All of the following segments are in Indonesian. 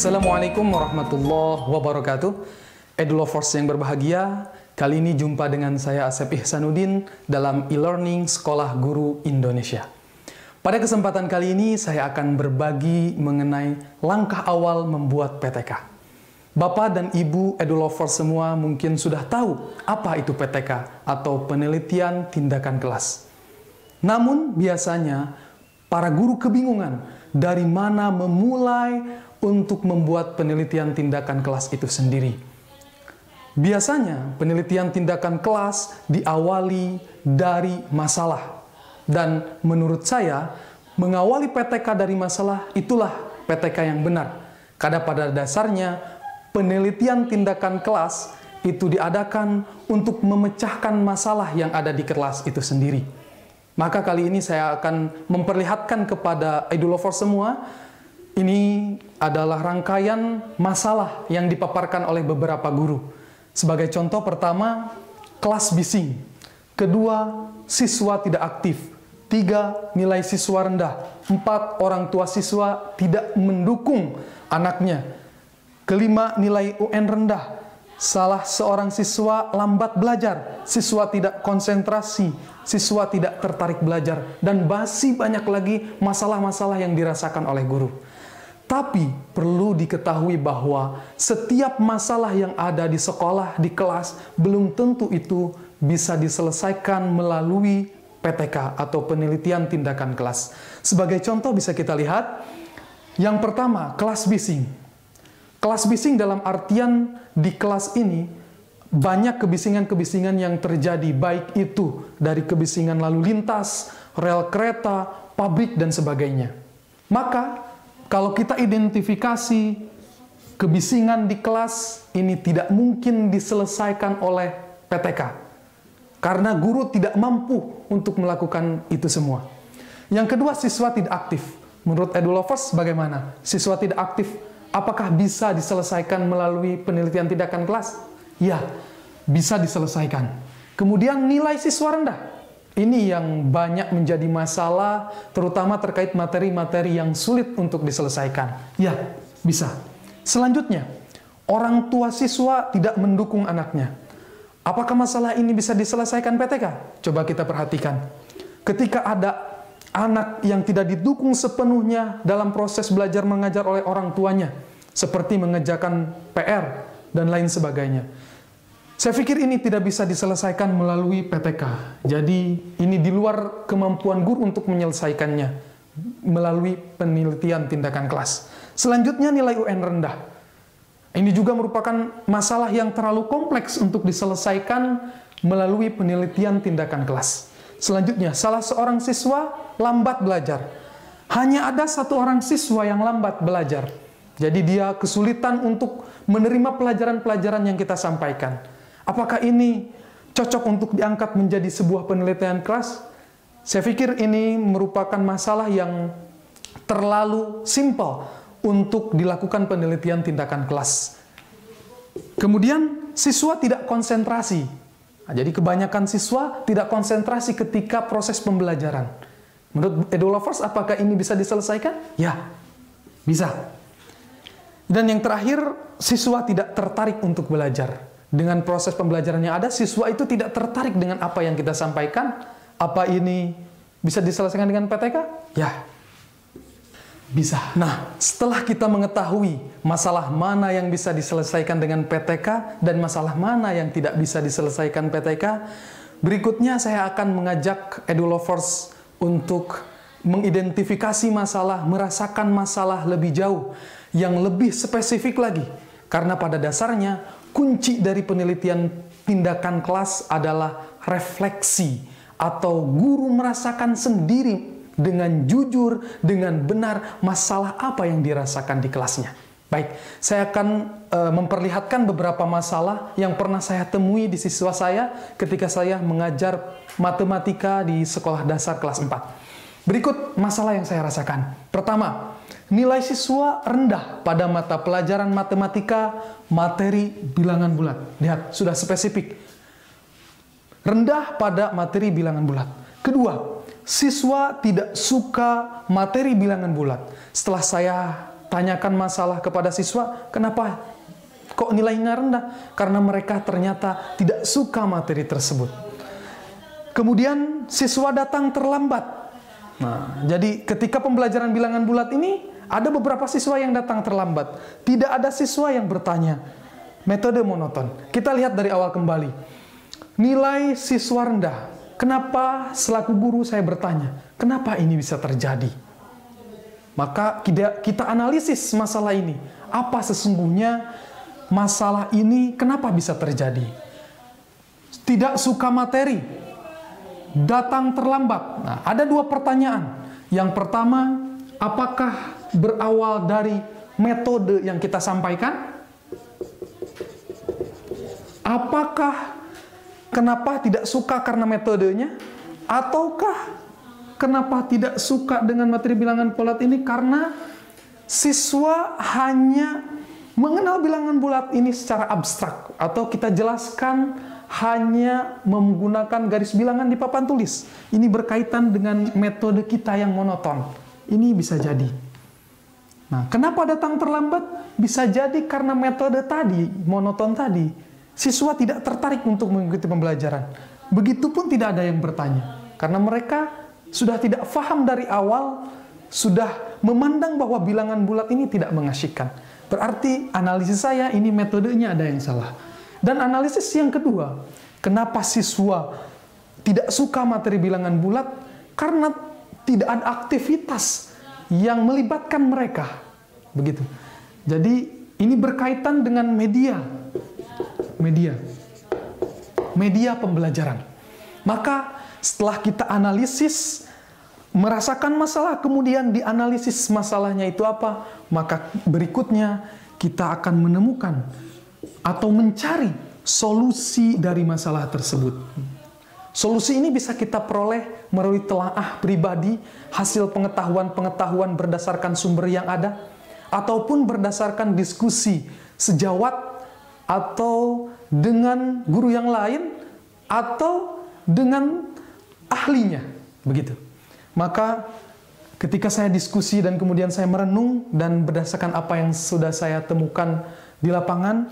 Assalamualaikum warahmatullahi wabarakatuh. Edulovers yang berbahagia, kali ini jumpa dengan saya Asep Ihsanuddin dalam e-learning Sekolah Guru Indonesia. Pada kesempatan kali ini saya akan berbagi mengenai langkah awal membuat PTK. Bapak dan Ibu Edulovers semua mungkin sudah tahu apa itu PTK atau penelitian tindakan kelas. Namun biasanya para guru kebingungan dari mana memulai untuk membuat penelitian tindakan kelas itu sendiri. Biasanya penelitian tindakan kelas diawali dari masalah. Dan menurut saya, mengawali PTK dari masalah itulah PTK yang benar. Karena pada dasarnya penelitian tindakan kelas itu diadakan untuk memecahkan masalah yang ada di kelas itu sendiri. Maka kali ini saya akan memperlihatkan kepada Edulovers semua, ini adalah rangkaian masalah yang dipaparkan oleh beberapa guru. Sebagai contoh pertama, kelas bising. Kedua, siswa tidak aktif. 3, nilai siswa rendah. 4, orang tua siswa tidak mendukung anaknya. Kelima, nilai UN rendah. Salah seorang siswa lambat belajar. Siswa tidak konsentrasi. Siswa tidak tertarik belajar. Dan masih banyak lagi masalah-masalah yang dirasakan oleh guru. Tapi perlu diketahui bahwa setiap masalah yang ada di sekolah, di kelas, belum tentu itu bisa diselesaikan melalui PTK atau penelitian tindakan kelas. Sebagai contoh bisa kita lihat, yang pertama, kelas bising. Kelas bising dalam artian di kelas ini banyak kebisingan-kebisingan yang terjadi, baik itu dari kebisingan lalu lintas, rel kereta, pabrik, dan sebagainya. Maka, kalau kita identifikasi kebisingan di kelas, ini tidak mungkin diselesaikan oleh PTK. Karena guru tidak mampu untuk melakukan itu semua. Yang kedua, siswa tidak aktif. Menurut Edulovers bagaimana? Siswa tidak aktif, apakah bisa diselesaikan melalui penelitian tindakan kelas? Ya, bisa diselesaikan. Kemudian nilai siswa rendah. Ini yang banyak menjadi masalah, terutama terkait materi-materi yang sulit untuk diselesaikan. Ya, bisa. Selanjutnya, orang tua siswa tidak mendukung anaknya. Apakah masalah ini bisa diselesaikan PTK? Coba kita perhatikan. Ketika ada anak yang tidak didukung sepenuhnya dalam proses belajar mengajar oleh orang tuanya, seperti mengerjakan PR dan lain sebagainya, saya pikir ini tidak bisa diselesaikan melalui PTK. Jadi ini di luar kemampuan guru untuk menyelesaikannya melalui penelitian tindakan kelas. Selanjutnya, nilai UN rendah. Ini juga merupakan masalah yang terlalu kompleks untuk diselesaikan melalui penelitian tindakan kelas. Selanjutnya, salah seorang siswa lambat belajar. Hanya ada satu orang siswa yang lambat belajar. Jadi dia kesulitan untuk menerima pelajaran-pelajaran yang kita sampaikan. Apakah ini cocok untuk diangkat menjadi sebuah penelitian kelas? Saya pikir ini merupakan masalah yang terlalu simpel untuk dilakukan penelitian tindakan kelas. Kemudian, siswa tidak konsentrasi. Nah, jadi kebanyakan siswa tidak konsentrasi ketika proses pembelajaran. Menurut Edulovers, apakah ini bisa diselesaikan? Ya, bisa. Dan yang terakhir, siswa tidak tertarik untuk belajar. Dengan proses pembelajaran yang ada, siswa itu tidak tertarik dengan apa yang kita sampaikan. Apa ini bisa diselesaikan dengan PTK? Ya, bisa. Nah, setelah kita mengetahui masalah mana yang bisa diselesaikan dengan PTK dan masalah mana yang tidak bisa diselesaikan PTK, berikutnya saya akan mengajak Edulovers untuk mengidentifikasi masalah, merasakan masalah lebih jauh, yang lebih spesifik lagi. Karena pada dasarnya, kunci dari penelitian tindakan kelas adalah refleksi atau guru merasakan sendiri dengan jujur, dengan benar masalah apa yang dirasakan di kelasnya. Baik, saya akan memperlihatkan beberapa masalah yang pernah saya temui di siswa saya ketika saya mengajar matematika di sekolah dasar kelas 4. Berikut masalah yang saya rasakan. Pertama, nilai siswa rendah pada mata pelajaran matematika materi bilangan bulat. Lihat, sudah spesifik. Rendah pada materi bilangan bulat. Kedua, siswa tidak suka materi bilangan bulat. Setelah saya tanyakan masalah kepada siswa, kenapa kok nilainya rendah? Karena mereka ternyata tidak suka materi tersebut. Kemudian siswa datang terlambat. Nah, jadi ketika pembelajaran bilangan bulat ini, ada beberapa siswa yang datang terlambat. Tidak ada siswa yang bertanya. Metode monoton. Kita lihat dari awal kembali. Nilai siswa rendah. Kenapa selaku guru saya bertanya, kenapa ini bisa terjadi? Maka kita analisis masalah ini. Apa sesungguhnya masalah ini, kenapa bisa terjadi? Tidak suka materi, datang terlambat. Nah, ada dua pertanyaan. Yang pertama, apakah berawal dari metode yang kita sampaikan? Apakah kenapa tidak suka karena metodenya? Ataukah kenapa tidak suka dengan materi bilangan bulat ini karena siswa hanya mengenal bilangan bulat ini secara abstrak, atau kita jelaskan hanya menggunakan garis bilangan di papan tulis. Ini berkaitan dengan metode kita yang monoton. Ini bisa jadi. Nah, kenapa datang terlambat? Bisa jadi karena metode tadi, monoton tadi. Siswa tidak tertarik untuk mengikuti pembelajaran. Begitupun tidak ada yang bertanya. Karena mereka sudah tidak paham dari awal, sudah memandang bahwa bilangan bulat ini tidak mengasyikkan. Berarti analisis saya ini metodenya ada yang salah. Dan analisis yang kedua, kenapa siswa tidak suka materi bilangan bulat? Karena tidak ada aktivitas yang melibatkan mereka. Begitu. Jadi ini berkaitan dengan media pembelajaran. Maka setelah kita analisis, merasakan masalah, kemudian dianalisis masalahnya itu apa, maka berikutnya kita akan menemukan atau mencari solusi dari masalah tersebut. Solusi ini bisa kita peroleh melalui telaah pribadi, hasil pengetahuan-pengetahuan berdasarkan sumber yang ada, ataupun berdasarkan diskusi sejawat, atau dengan guru yang lain, atau dengan ahlinya, begitu. Maka ketika saya diskusi dan kemudian saya merenung dan berdasarkan apa yang sudah saya temukan di lapangan,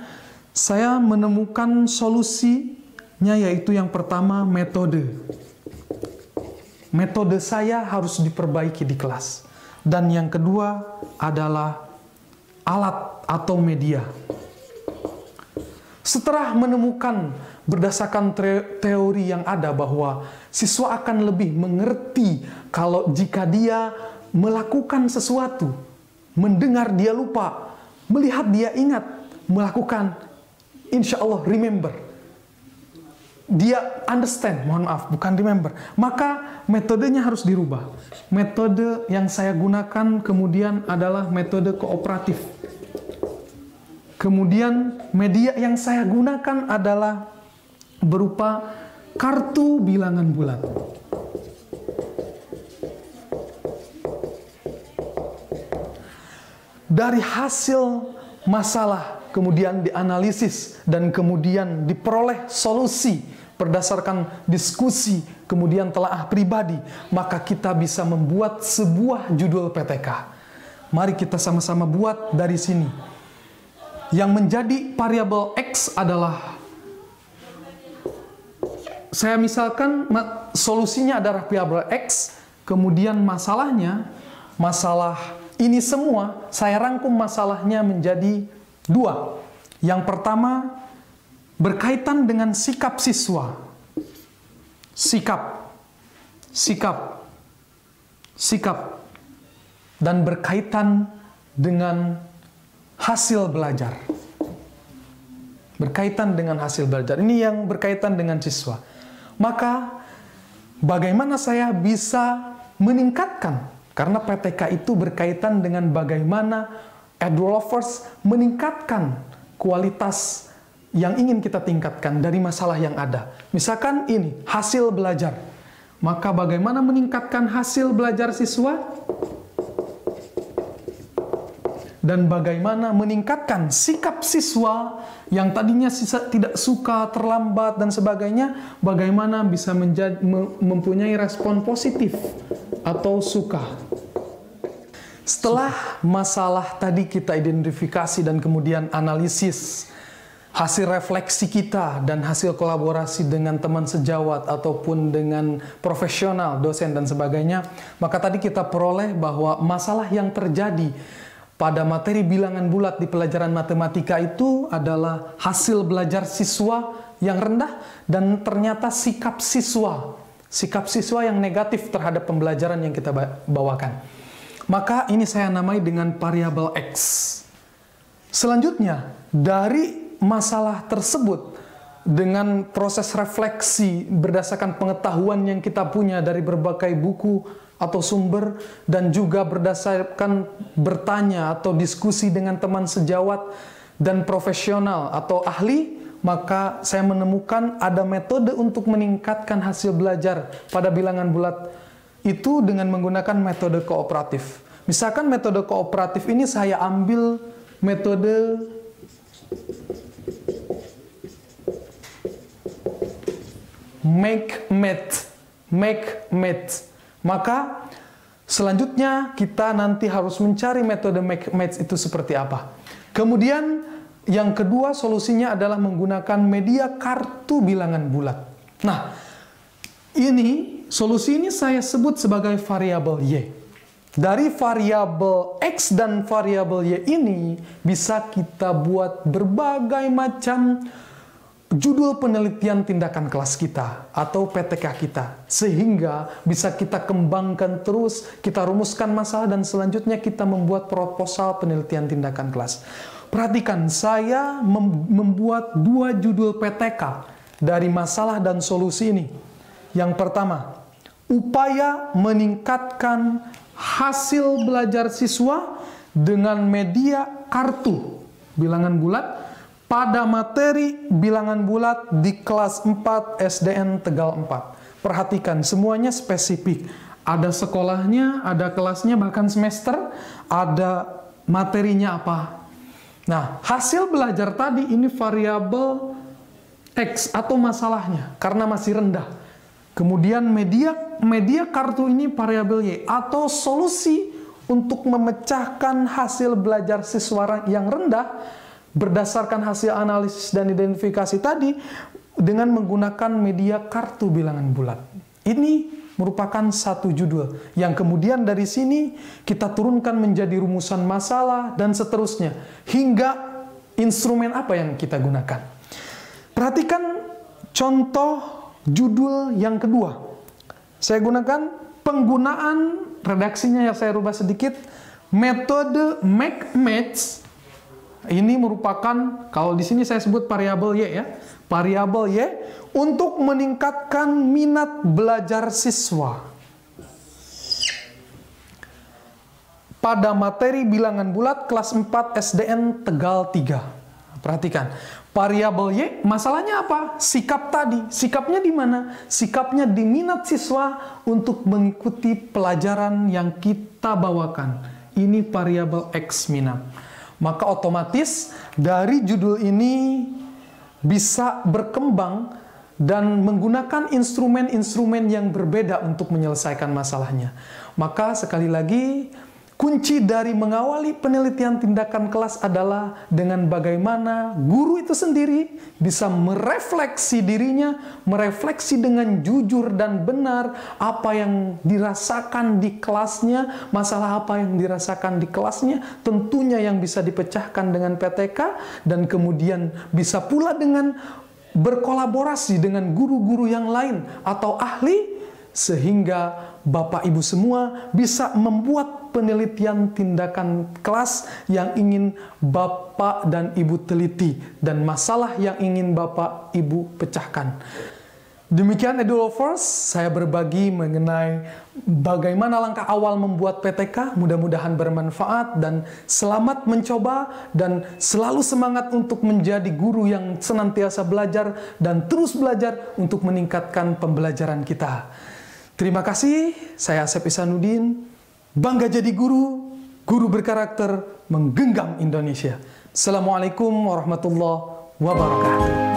saya menemukan solusinya, yaitu yang pertama metode. Metode saya harus diperbaiki di kelas. Dan yang kedua adalah alat atau media. Setelah menemukan berdasarkan teori yang ada bahwa siswa akan lebih mengerti kalau jika dia melakukan sesuatu, mendengar dia lupa, melihat dia ingat, melakukan, insya Allah remember. Dia understand, mohon maaf, bukan remember. Maka metodenya harus dirubah. Metode yang saya gunakan kemudian adalah metode kooperatif. Kemudian media yang saya gunakan adalah berupa kartu bilangan bulat. Dari hasil masalah kemudian dianalisis dan kemudian diperoleh solusi berdasarkan diskusi, kemudian telaah pribadi, maka kita bisa membuat sebuah judul PTK. Mari kita sama-sama buat dari sini. Yang menjadi variabel X adalah, saya misalkan solusinya adalah variabel X, kemudian masalahnya, masalah ini semua, saya rangkum masalahnya menjadi dua. Yang pertama, berkaitan dengan sikap siswa. Sikap. Dan berkaitan dengan hasil belajar. Berkaitan dengan hasil belajar. Ini yang berkaitan dengan siswa. Maka, bagaimana saya bisa meningkatkan? Karena PTK itu berkaitan dengan bagaimana EduLovers meningkatkan kualitas yang ingin kita tingkatkan dari masalah yang ada. Misalkan ini, hasil belajar. Maka bagaimana meningkatkan hasil belajar siswa? Dan bagaimana meningkatkan sikap siswa yang tadinya tidak suka, terlambat, dan sebagainya, bagaimana bisa mempunyai respon positif atau suka. Setelah masalah tadi kita identifikasi dan kemudian analisis, hasil refleksi kita dan hasil kolaborasi dengan teman sejawat ataupun dengan profesional, dosen dan sebagainya, maka tadi kita peroleh bahwa masalah yang terjadi pada materi bilangan bulat di pelajaran matematika itu adalah hasil belajar siswa yang rendah dan ternyata sikap siswa yang negatif terhadap pembelajaran yang kita bawakan. Maka ini saya namai dengan variabel X. Selanjutnya, dari masalah tersebut dengan proses refleksi berdasarkan pengetahuan yang kita punya dari berbagai buku atau sumber dan juga berdasarkan bertanya atau diskusi dengan teman sejawat dan profesional atau ahli, maka saya menemukan ada metode untuk meningkatkan hasil belajar pada bilangan bulat itu dengan menggunakan metode kooperatif. Misalkan metode kooperatif ini saya ambil metode make math. Maka selanjutnya kita nanti harus mencari metode make math itu seperti apa. Kemudian yang kedua solusinya adalah menggunakan media kartu bilangan bulat. Nah, solusi ini saya sebut sebagai variabel Y. Dari variabel X dan variabel Y ini bisa kita buat berbagai macam judul penelitian tindakan kelas kita atau PTK kita. Sehingga bisa kita kembangkan terus, kita rumuskan masalah dan selanjutnya kita membuat proposal penelitian tindakan kelas. Perhatikan, saya membuat 2 judul PTK dari masalah dan solusi ini. Yang pertama, upaya meningkatkan hasil belajar siswa dengan media kartu bilangan bulat pada materi bilangan bulat di kelas 4 SDN Tegal 4. Perhatikan, semuanya spesifik. Ada sekolahnya, ada kelasnya, bahkan semester, ada materinya apa. Nah, hasil belajar tadi ini variabel X atau masalahnya karena masih rendah. Kemudian media kartu ini variabel Y atau solusi untuk memecahkan hasil belajar siswa yang rendah berdasarkan hasil analisis dan identifikasi tadi dengan menggunakan media kartu bilangan bulat. Ini merupakan satu judul yang kemudian dari sini kita turunkan menjadi rumusan masalah dan seterusnya hingga instrumen apa yang kita gunakan. Perhatikan contoh judul yang kedua. Saya gunakan penggunaan redaksinya yang saya rubah sedikit. Metode make math ini merupakan, kalau di sini saya sebut variabel Y ya. Variabel Y untuk meningkatkan minat belajar siswa pada materi bilangan bulat kelas 4 SDN Tegal 3. Perhatikan. Variabel Y, masalahnya apa? Sikap tadi. Sikapnya di mana? Sikapnya di minat siswa untuk mengikuti pelajaran yang kita bawakan. Ini variabel X minat. Maka otomatis dari judul ini bisa berkembang dan menggunakan instrumen-instrumen yang berbeda untuk menyelesaikan masalahnya. Maka sekali lagi, kunci dari mengawali penelitian tindakan kelas adalah dengan bagaimana guru itu sendiri bisa merefleksi dirinya, merefleksi dengan jujur dan benar apa yang dirasakan di kelasnya, masalah apa yang dirasakan di kelasnya, tentunya yang bisa dipecahkan dengan PTK dan kemudian bisa pula dengan berkolaborasi dengan guru-guru yang lain atau ahli sehingga Bapak Ibu semua bisa membuat penelitian tindakan kelas yang ingin Bapak dan Ibu teliti dan masalah yang ingin Bapak Ibu pecahkan. Demikian EduLovers, saya berbagi mengenai bagaimana langkah awal membuat PTK, mudah-mudahan bermanfaat dan selamat mencoba dan selalu semangat untuk menjadi guru yang senantiasa belajar dan terus belajar untuk meningkatkan pembelajaran kita. Terima kasih, saya Asep Ihsanuddin, bangga jadi guru, guru berkarakter, menggenggam Indonesia. Assalamualaikum warahmatullahi wabarakatuh.